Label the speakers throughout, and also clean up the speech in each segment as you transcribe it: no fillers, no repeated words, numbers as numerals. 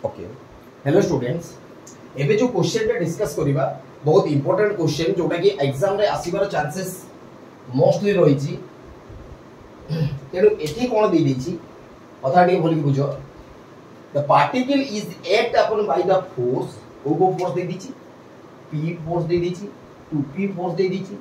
Speaker 1: okay hello students एबे जो question रे डिस्कस करिबा बहुत इंपोर्टेंट क्वेश्चन जोटा कि एग्जाम रे आसीबार चांसेस मोस्टली रही छी तेनु एठी कोन दे दी छी कथा टी बोली बुझो the particle is act upon by the force ओ फोर्स दे दी छी p फोर्स दे दी छी 2p फोर्स दे दी छी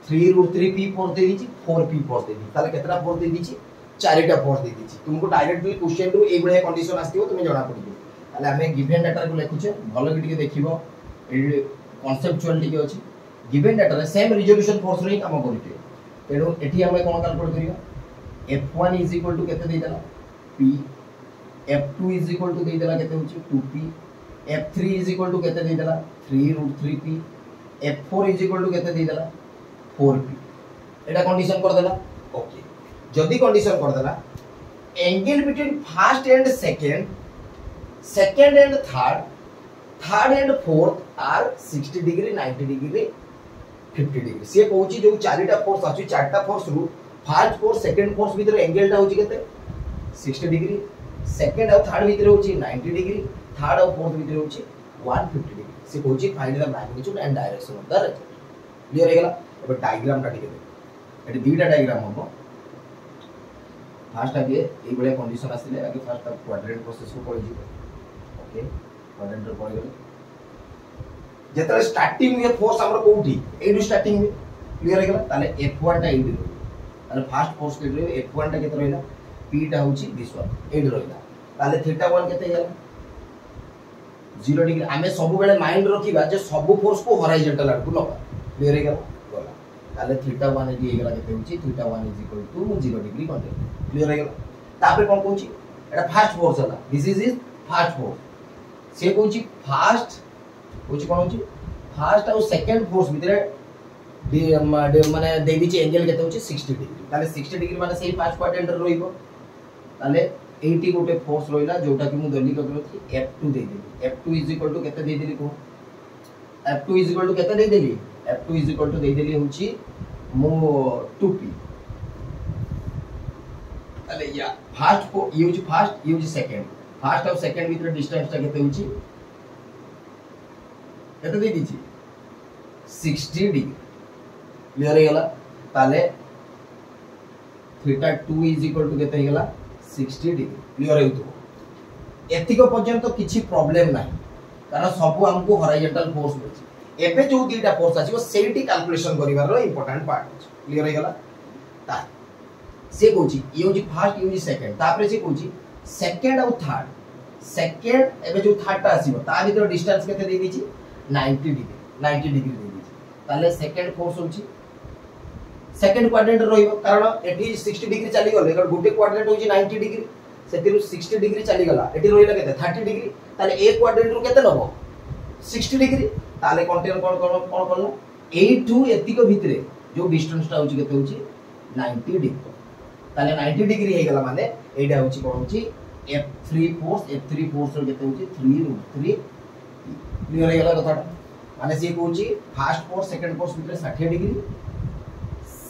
Speaker 1: 3√3p फोर्स दे दी छी 4p फोर्स दे दी ताले केतना फोर्स दे दी छी चारिटा फोर्स दे दी छी तुमको डायरेक्टली क्वेश्चन रो ए बळे कंडीशन आस्तियो तुमे जणा पडियो ताले हमें गिवन डाटा को लिखुचे भलो कि देखिबो ए कांसेप्चुअल टिके अछि गिवन डाटा रे सेम रिजोल्यूशन फोर्स रे काम करिते तेनु एठी हमें कोन कैलकुलेट करियो f1 इज इक्वल टू केते देला p f2 is equal to देला केते होची 2p f3 is equal to केते देला 3√3p f4 is equal to केते देला 4p एटा कंडीशन कर देला ओके जदी कंडीशन कर देला angle between first and second and third and fourth are 60 degree 90 degree 50 degree से कहूची जो चारिटा फोर्स अछि चारटा फोर्स रु फर्स्ट फोर्स सेकंड फोर्स भीतर एंगल टा होची केते 60 डिग्री सेकंड और थर्ड भीतर होची 90 डिग्री थर्ड और फोर्थ भीतर होची 150 डिग्री से कहूची find the magnitude and direction of the rectangle clear हे गेला अब डायग्राम टा टिके एटी दुईटा डायग्राम होबो फास्ट आगे ए बळे कंडीशन आसिले आगे फास्ट क्वाड्रेंट प्रोसेस को पळि जिवो ओके क्वाड्रेंट रो पळि गेले जेतले स्टार्टिंग में फोर्स हमर कोठी एडु स्टार्टिंग में क्लियर हे गेला ताले f1 टा एडु ताले फास्ट फोर्स के रे f1 टा केते रहला p टा होची दिस वन एडु रहला ताले थीटा 1 केते गेला 0 डिग्री हमें सब बेले माइंड रखिबा जे सब फोर्स को हॉरिजॉन्टल आड़ को लगा क्लियर हे गेला गला ताले थीटा 1 एडी हे गेला केते होची theta 1 is equal to 0 degree continue clear हे गेला तापर कोन कहूची एटा फास्ट फोर्स हला दिस इज फास्ट फोर्स से कहूची फास्ट कहूची कोन होची फास्ट और सेकंड फोर्स भीतर माने दे दी एंगल केते होची 60 डिग्री ताले 60 डिग्री माने सेही फास्ट क्वाड्रेंट रहइबो ताले 80 गोटे फोर्स रहइला जोटा कि मु दली करथि f2 दे देली f2 इज इक्वल टू केते दे देली को f2 इज इक्वल टू केते दे देली f2 इज इक्वल टू दे देली होची मु 2p ताले या फास्ट को use first use second first और सेकंड भीतर डिस्टेंस ता केते होची केते दे दीची 60 डिग्री क्लियर हे गेला ताले थीटा 2 इज इक्वल टू केते हे गेला 60 डिग्री क्लियर हेतु एतिको पर्यंत किछि प्रॉब्लम नाही कारण सब हमको हॉरिजॉन्टल फोर्स मिलछि एबे जो दीटा फोर्स आछिबो सेठी कैलकुलेशन करिवार रो इंपोर्टेंट पार्ट अछि क्लियर हे गेला ता से कहूची यूज फर्स्ट यूज सेकंड तापर से कहूची सेकंड और थर्ड सेकंड एबे जो थर्ड ता आसीबो ता भीतर डिस्टेंस केते दे दीची 90 डिग्री दे दीची ताले सेकंड फोर्स होची सेकंड क्वाड्रेंट रहइबो कारण एठी 60 डिग्री चली गले कारण गुटे क्वाड्रेंट होची 90 डिग्री सेतिरु 60 डिग्री चली गला एठी रहिला केते 30 डिग्री ताले ए क्वाड्रेंट रु केते नबो 60 डिग्री ताले कंटेन कोन करला ए2 एतिको भितरे जो डिस्टेंस ता होची केते होची 90 डिग्री ताले 90 डिग्री हे गला माने एडा होची कोन होची f3 फोर्स रो केते होची 3√3 क्लियर हे गला कथाटा माने से कहूची फर्स्ट फोर्स सेकंड फोर्स भीतर 60 डिग्री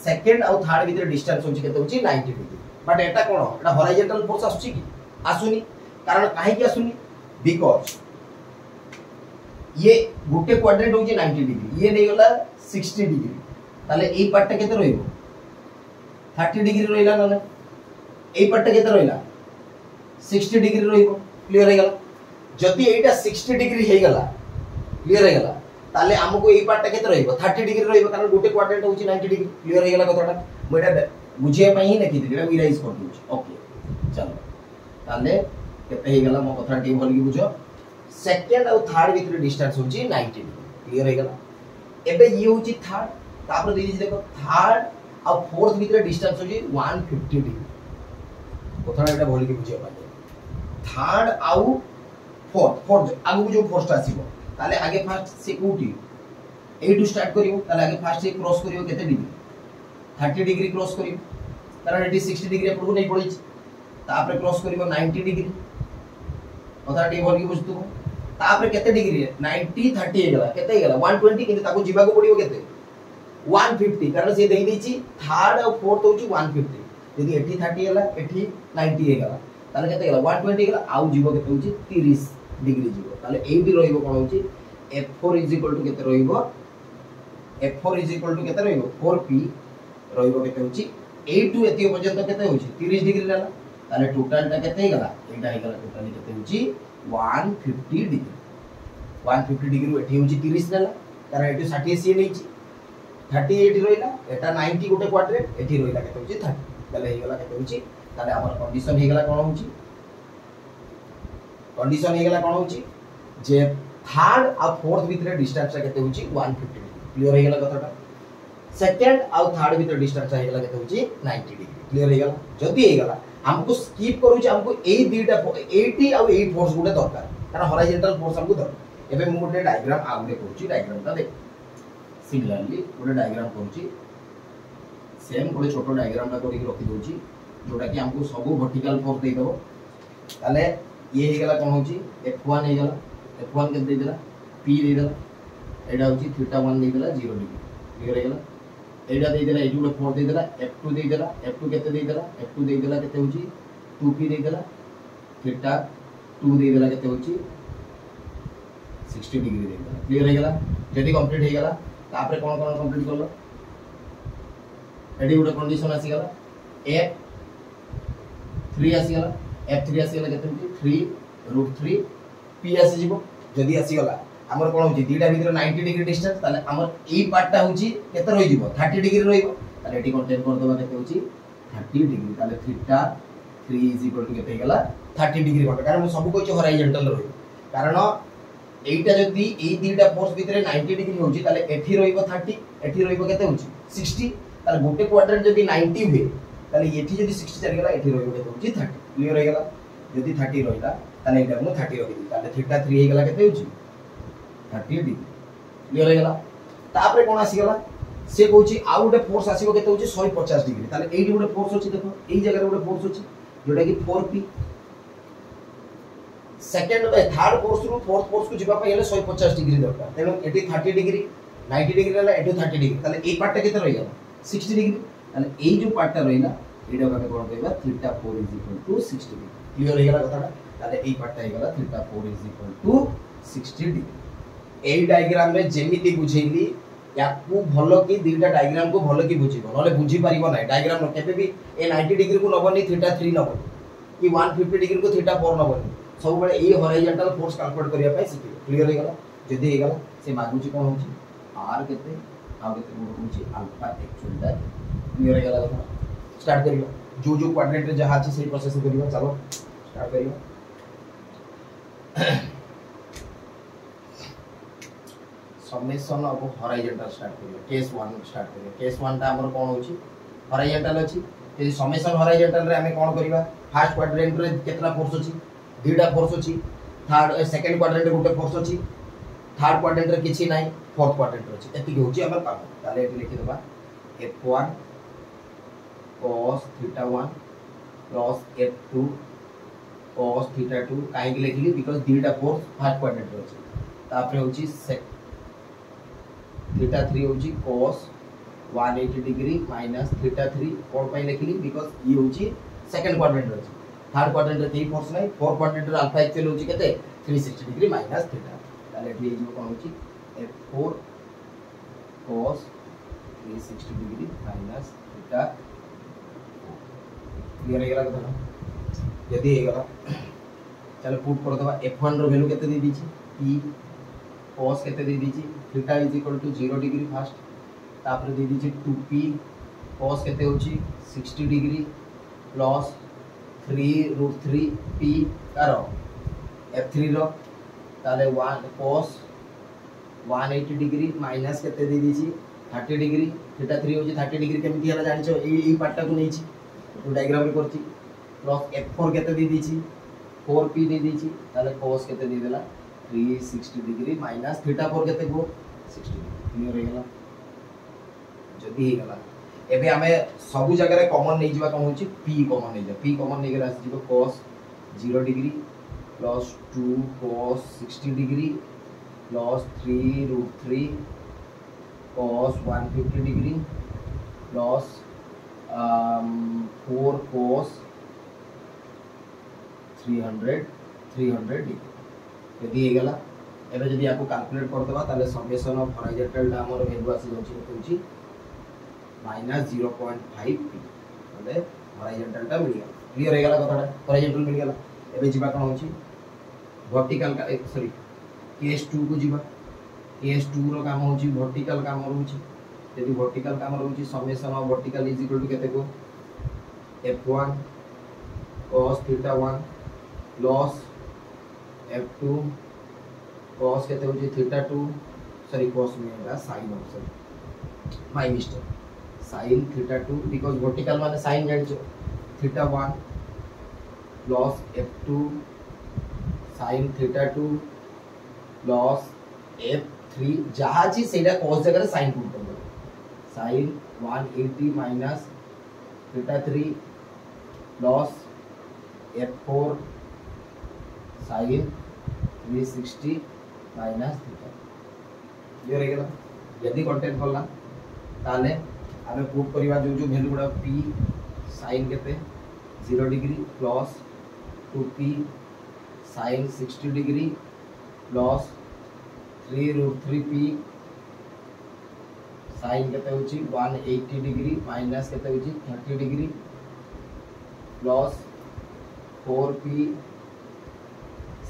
Speaker 1: सेकंड और थर्ड भीतर डिस्टेंस होची केते होची 90 degree but Etah cone Etah horizontal force आसुची की आसुनी कारण काहे की आसुनी बिकॉज़ ये गुटे क्वाड्रेंट होची 90 डिग्री ये नै गला 60 डिग्री ताले ए पार्ट केते रहइबो 30 डिग्री रहिला न ए पार्ट केते रहिला 60 डिग्री रहिबो क्लियर हे गेला जदी एटा 60 डिग्री हे गेला क्लियर हे गेला ताले हमको ए पार्ट केते रहिबो 30 डिग्री रहिबो कारण गुटे क्वाड्रेंट होची 90 डिग्री क्लियर हे गेला कथाटा मोटा बुझिया पई ही लिखि दिले एटा इराइज कर दिउ ओके चलो ताले केते हे गेला मो कथा टी भल की बुझो सेकंड और थर्ड भीतर डिस्टेंस होची 90 डिग्री क्लियर हे गेला एबे ये होची थर्ड तापर दे देखो थर्ड और फोर्थ भीतर डिस्टेंस होची 150 डिग्री कथा एटा भल की बुझिया पई थर्ड आउ फोर्थ आगु जो फोर्स आसीबो ताले आगे फास्ट से कोठी ए टू स्टार्ट करियो ताले आगे फास्ट से क्रॉस करियो केते डिग्री 30 डिग्री क्रॉस करियो कारण एटी 60 डिग्री अपन नै पड़ी तापर क्रॉस करियो 90 डिग्री कथा टी भल की बुझतु तापर केते डिग्री 90 30 हे गेला केते हे गेला 120 किंतु ताको जिबा को पड़ियो केते 150 कारण से देई दैची थर्ड और फोर्थ होची 150 यदि 80 30 हेला 80 90 हे गेला ताले केते गेला 120 गेला आउ जीवो केते होची 30 डिग्री जीवो ताले एडी रहइबो कोन होची f4 केते रहइबो f4 केते रहइबो 4p रहइबो केते होची ए टू एतियो पर्यंत केते होची 30 डिग्री लेला ताले टोटल टा केते हेगला एटा हेगला टोटली केते होची 150 डिग्री 150 डिग्री एठी होची 30 लेला कारण एठी 60 सी नेची 30 एठी रहिला एटा 90 गोटे क्वाड्रेंट एठी रहिला केते होची 30 ताले हेगला केते होची ताले हमर कंडीशन हेगला कोन होची कंडीशन हेगला कोन होची जे थर्ड और फोर्थ भीतर डिस्टेंस केते होची 150 डिग्री क्लियर हेगला कथाटा सेकंड और थर्ड भीतर डिस्टेंस हेगला केते होची 90 डिग्री क्लियर हेगला जदी हेगला हमको स्किप करूची हमको ए दुईटा 80 और 8 फोर्स गुटे दरकार कारण हॉरिजॉन्टल फोर्स हमको दरकार एबे मु गुटे डायग्राम आगुडे करूची डायग्रामटा देख सिमिलरली गुटे डायग्राम करूची सेम गुटे छोटो डायग्रामटा करी रखि दोची जोटा कि हमको सब वर्टिकल फोर्स दे दबो ताले ये हेगला कोन होची f1 हेगला f1 के दे देला p दे देला एडा होची θ1 दे देला 0 डिग्री क्लियर हेगला एडा दे देला एडू 4 दे देला f2 दे देला f2 केते दे देला f2 दे देला केते होची 2p दे देला θ2 दे देला केते होची 60 डिग्री दे देला क्लियर हेगला जदी कंप्लीट हेगला तापरे कोन कोन कंप्लीट करलो एडी गुटे कंडीशन आसी गला f3 आसी गला f3 आसी गला केते होची 3√3 p आसी जीवो जदी आसी गला हमर कोन होची दीटा भीतर 90 डिग्री डिस्टेंस ताले हमर ए पार्टटा होची केते रहि जीवो 30 डिग्री रहिबो ताले एटी कंटेन कर दबा केते होची 30 डिग्री ताले θ3 केते गला 30 डिग्री कोन कारण सब कोच हॉरिजॉन्टल रहि कारण एटा जदी ए दीटा फोर्स भीतर 90 डिग्री होची ताले एठी रहिबो 30 एठी रहिबो केते होची 60 ताले गोटे क्वाड्रेंट जदी 90 हुए ताले एठी जदी 60 चली गला एठी रहिबो केते होची 30 क्लियर हो गला जदी 30 रहिला ताले एटा मु 30 रखि दी ताले θ3 हे गला केते होची 30 डिग्री क्लियर हो गला तापरे कोन आसी गला से कहूची आ गोटे फोर्स आसीबो केते होची 150 डिग्री ताले एई गोटे फोर्स होची देखो एई जगह गोटे फोर्स होची जोटा कि 4p सेकंड थर्ड फोर्स रु फोर्थ फोर्स को जिबा पयले 150 डिग्री दरकार तेनो एटी 30 डिग्री 90 डिग्री रहला एटी 30 डिग्री ताले ए पार्ट केते रहि गला 60 डिग्री ताले एई जो पार्टटा रहिला एडा का कोन कहबा θ4 60 डिग्री क्लियर हो गला कथाटा ताले एई पार्टटा हे गला θ4 60 डिग्री एई डायग्राम में जेमिति बुझेली याकू भलो की दीटा डायग्राम को भलो की बुझिबो नले बुझी परिबो नै डायग्राम केबे भी ए 90 डिग्री को नबनी θ3 नबनी कि 150 डिग्री को θ4 नबनी सब बळे ए हॉरिजॉन्टल फोर्स कैलकुलेट करिया पई सिखि क्लियर हो गला जदी हे गला से मागुची कोन होची r केते आ केते गुण होची अल्फा एक्चुअल दैट क्लियर हो गला कथा स्टार्ट करियो जो जो क्वाड्रेंट रे जहा अछि सेही प्रोसेस करियो चलो स्टार्ट करियो समेशन ऑफ हॉरिजॉन्टल स्टार्ट करियो केस 1 स्टार्ट करियो केस 1 ता हमर कोन होची हॉरिजॉन्टल अछि ते समेशन हॉरिजॉन्टल रे हमें कोन करबा फर्स्ट क्वाड्रेंट रे केतना फोर्स अछि दीटा फोर्स अछि थर्ड सेकंड क्वाड्रेंट रे गुटे फोर्स अछि थर्ड क्वाड्रेंट रे किछि नाही फोर्थ क्वाड्रेंट रे अछि एति होची हमर पाबो ताले एति लिखि देबा f1 cos θ1 plus f2 cos θ2 काहे के लिखली बिकॉज़ दीटा फोर्स फर्स्ट क्वाड्रेंट रे अछि तापरे होची θ3 होची cos 180 डिग्री माइनस θ3 कोन पई लिखली बिकॉज़ ये होची सेकंड क्वाड्रेंट रे अछि थर्ड क्वाड्रेंट रे ती फोर्स नाही फोर्थ क्वाड्रेंट रे अल्फा एक्चुअल होची केते 360 डिग्री माइनस θ ताले एठी जो कोन होची f4 cos 360 degree minus θ clear हो गला कथा यदि हे गला चलो पुट कर दबा f1 रो वैल्यू केते दे दीची p cos केते दे दीची θ 0 डिग्री फर्स्ट तापर दे दीची 2p cos केते होची 60 डिग्री प्लस 3√3 p करो f3 रो ताले 1 cos 180 डिग्री माइनस केते दे दीची 30 डिग्री θ3 होची 30 डिग्री केमति हला जानि छो एई पार्टटा को नैची तो डायग्राम रे करची प्लस f4 केते दे दीची 4p दे दीची ताले cos केते दे देला 360 डिग्री माइनस θ4 केते को 60 क्लियर हो गला जदी हे गला एबे हमें सब जगह रे कॉमन नै जिबा कोन होची p कॉमन नै जा p कॉमन नै गेला जिबो cos 0 degree plus 2 cos 60 degree plus 3√3 cos 150 degree plus 4 cos 300 degree यदि हे गला एबे जदि आपको कैलकुलेट कर दबा ताले समेशन ऑफ हॉरिजॉन्टल टा हमर वैल्यू आसी जाउची होची -0.5 p ताले हॉरिजॉन्टल टा मिल गला क्लियर हे गला कथाटा हॉरिजॉन्टल मिल गला एबे जिबा कोन होची वर्टिकल का सॉरी केस 2 को जिबा केस 2 रो काम होची वर्टिकल काम होची यदि वर्टिकल काम होची summation of vertical is equal to केते को f1 cos theta 1 plus f2 cos केते होची थीटा 2 सॉरी cos मेरा sin of my mistake sin theta 2 because vertical माने sin जानिछो theta 1 plus f2 sin theta 2 plus f3 जहां जी सेटा cos जगह sin पुट कर sin 180 minus theta 3 plus f4 sin 360 minus theta ये रे गेला यदि कंटेंट करला ताले आमे प्रूफ करिवा जो वैल्यू गुडा p sin केते 0 degree plus 2p sin 60 degree plus 3√3p sin केते होची 180 डिग्री माइनस केते होची 30 डिग्री प्लस 4p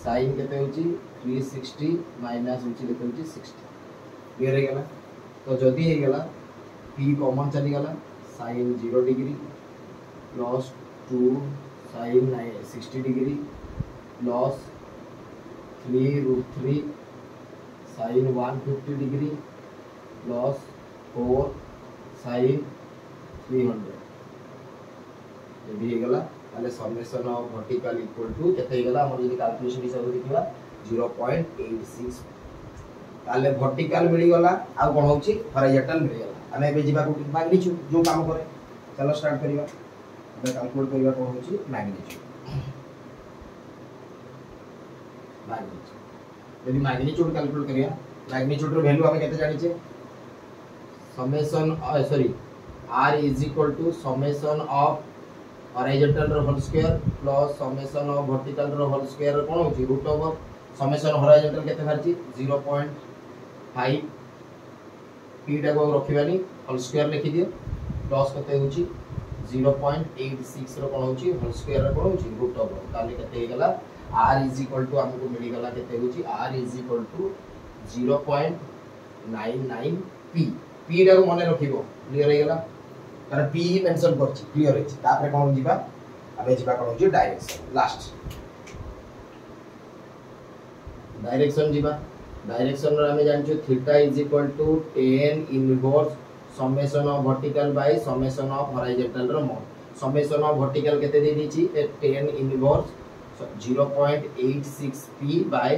Speaker 1: sin केते होची 360 माइनस होची केते होची 60 क्लियर हे गला तो जदी हे गला p कॉमन चली गला sin 0 degree plus 2 sin 60 degree plus 3√3 sin 150 degree plus 4 sin 300 यदि हे गला ताले summation of vertical equal to केते हे गला हमर जदी कैलकुलेशन हिसाब से देखिबा 0.86 ताले वर्टिकल मिली गला आ कोन होची हॉरिजॉन्टल मिली गला हमें बे जिबा को मैग्नीट्यूड जो काम करे चलो स्टार्ट करिवा हमें कैलकुलेट करिवा कोन होची मैग्नीट्यूड यदि मैग्नीट्यूड कैलकुलेट करिया मैग्नीट्यूड रो वैल्यू हमें केते जानि छे summation sorry r is equal to summation of horizontal रो whole square plus summation of vertical रो होल स्क्वायर कोन होची रूट ओवर समेशन हॉरिजॉन्टल केते बारची 0.5 p टा को रखिबानी होल स्क्वायर लिखि दियो प्लस केते होची 0.86 रो कोन होची होल स्क्वायर रो कोन होची रूट ओवर ताले केते हे गला r इज इक्वल टू हमको मिली गला केते होची r is equal to 0.99 p p टा को मने रखिबो क्लियर हे गला कारण p ही मेंशन करछि क्लियर है तापर कोन जिबा अबे जिबा कोन होची डायरेक्शन लास्ट डायरेक्शन जिबा डायरेक्शन रे हमें जानछु theta is equal to tan inverse summation of vertical by summation of horizontal रो मोड समेशन ऑफ वर्टिकल केते दे दीची tan inverse 0.86 p by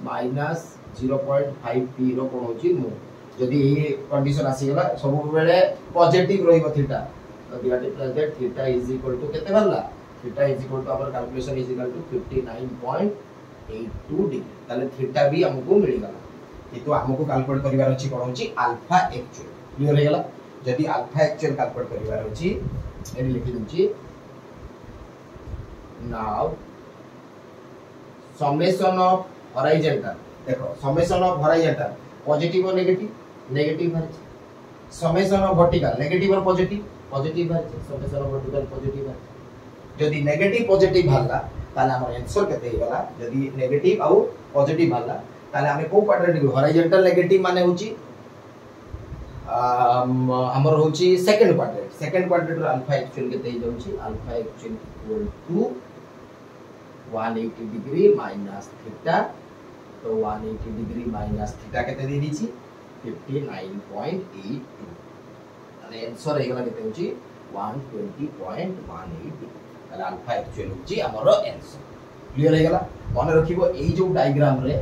Speaker 1: minus 0.5 p रो कोन होची मोड जदि ये कंडीशन आसी गला सब बेले पॉजिटिव रहिबो थीटा तो that is that theta is equal to केते बल्ला theta is equal to our calculation is equal to 59.82 degree ताले थीटा भी हमको मिल गला किंतु हमको कैलकुलेट करिवार अछि कोन होची अल्फा एक्चुअल क्लियर हे गला जदि अल्फा एक्चुअल कैलकुलेट करिवार अछि एनी लिखि दूची नाउ समेशन ऑफ हॉरिजॉन्टल देखो समेशन ऑफ हॉरिजॉन्टल पॉजिटिव और नेगेटिव नेगेटिव है समेशन ऑफ वर्टिकल नेगेटिव और पॉजिटिव है समेशन ऑफ वर्टिकल पॉजिटिव है जदी नेगेटिव पॉजिटिव भाला ताले हमर आंसर केते गला जदी नेगेटिव और पॉजिटिव भाला ताले हमें को क्वाड्रेंट हॉरिजॉन्टल नेगेटिव माने होची हमर होची सेकंड क्वाड्रेंट रो अल्फा एक्चुअल केते ही जाउची alpha actual equal to 180 degree minus theta तो 180 डिग्री माइनस थीटा केते दे दीची 59.82 ताले आंसर हे गला केते होची 120.18 ताले अल्फा एक्चुअल होची हमरो आंसर क्लियर हे गला मन रखिबो एई जो डायग्राम रे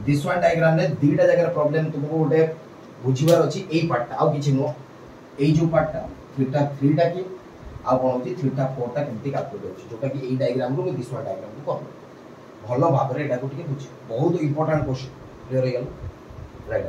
Speaker 1: दिस वन डायग्राम रे दीटा जगह प्रॉब्लम तुमको गोटे बुझिबार अछि एई पार्ट आ किछि नो एई जो पार्ट थीटा 3 टा की आ कोन होची थीटा 4 टा केमति कैलकुलेट होची जोटा कि एई डायग्राम रो दिस वन डायग्राम को भलो भाबरे एटा को टिके बुझ बहुत इंपोर्टेंट क्वेश्चन क्लियर हे गला राइट